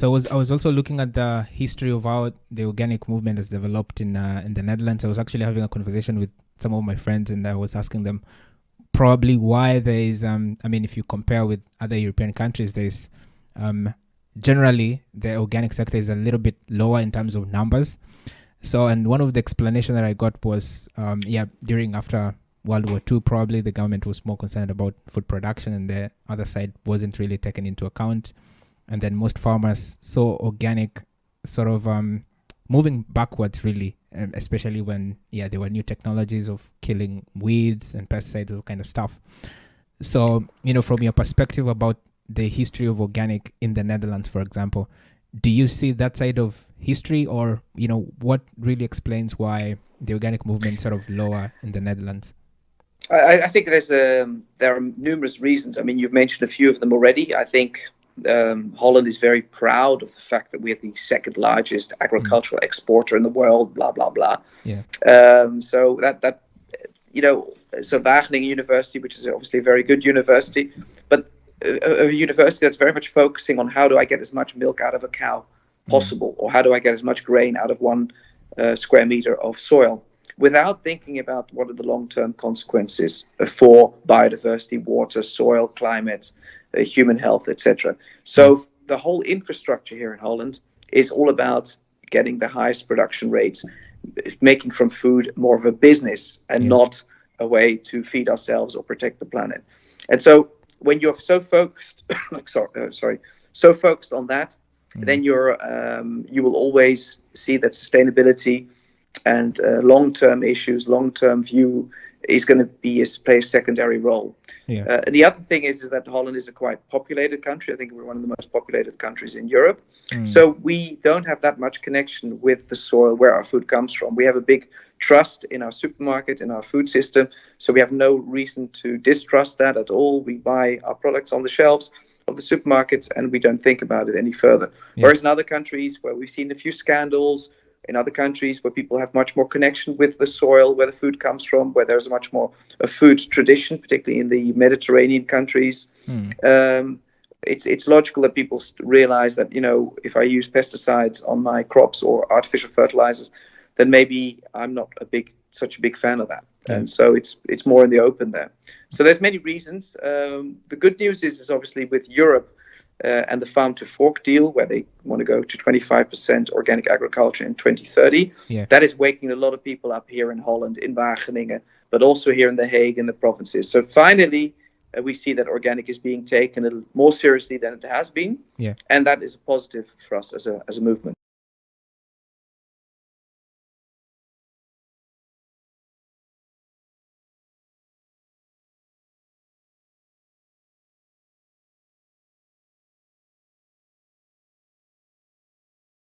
I was also looking at the history of how the organic movement has developed in the Netherlands. I was actually having a conversation with some of my friends, and I was asking them probably why there is. I mean, if you compare with other European countries, there's generally the organic sector is a little bit lower in terms of numbers. So, and one of the explanation that I got was, during after World War II, probably the government was more concerned about food production, and the other side wasn't really taken into account. And then most farmers saw organic sort of moving backwards, really, especially when there were new technologies of killing weeds and pesticides, all kind of stuff. So, from your perspective about the history of organic in the Netherlands, for example, do you see that side of history, or what really explains why the organic movement sort of lower in the Netherlands? I think there are numerous reasons. I mean, you've mentioned a few of them already. I think Holland is very proud of the fact that we are the second largest agricultural exporter in the world. Blah blah blah. Yeah. So Wageningen University, which is obviously a very good university, but a university that's very much focusing on how do I get as much milk out of a cow possible, or how do I get as much grain out of 1 square meter of soil, without thinking about what are the long-term consequences for biodiversity, water, soil, climate, human health, etc. So the whole infrastructure here in Holland is all about getting the highest production rates, making from food more of a business and not a way to feed ourselves or protect the planet. And so when you're so focused, so focused on that, then you will always see that sustainability and long-term issues, long-term view is going to play a secondary role. Yeah. And the other thing is that Holland is a quite populated country. I think we're one of the most populated countries in Europe. So we don't have that much connection with the soil where our food comes from. We have a big trust in our supermarket, in our food system. So we have no reason to distrust that at all. We buy our products on the shelves of the supermarkets and we don't think about it any further. Yeah. Whereas in other countries where we've seen a few scandals, in other countries where people have much more connection with the soil, where the food comes from, where there's much more a food tradition, particularly in the Mediterranean countries, it's logical that people realize that, if I use pesticides on my crops or artificial fertilizers, then maybe I'm not such a big fan of that. Yeah. And so it's more in the open there. So there's many reasons. The good news is obviously with Europe, and the farm to fork deal, where they want to go to 25% organic agriculture in 2030. Yeah. That is waking a lot of people up here in Holland, in Wageningen, but also here in The Hague and the provinces. So finally, we see that organic is being taken a little more seriously than it has been. Yeah. And that is a positive for us as a movement.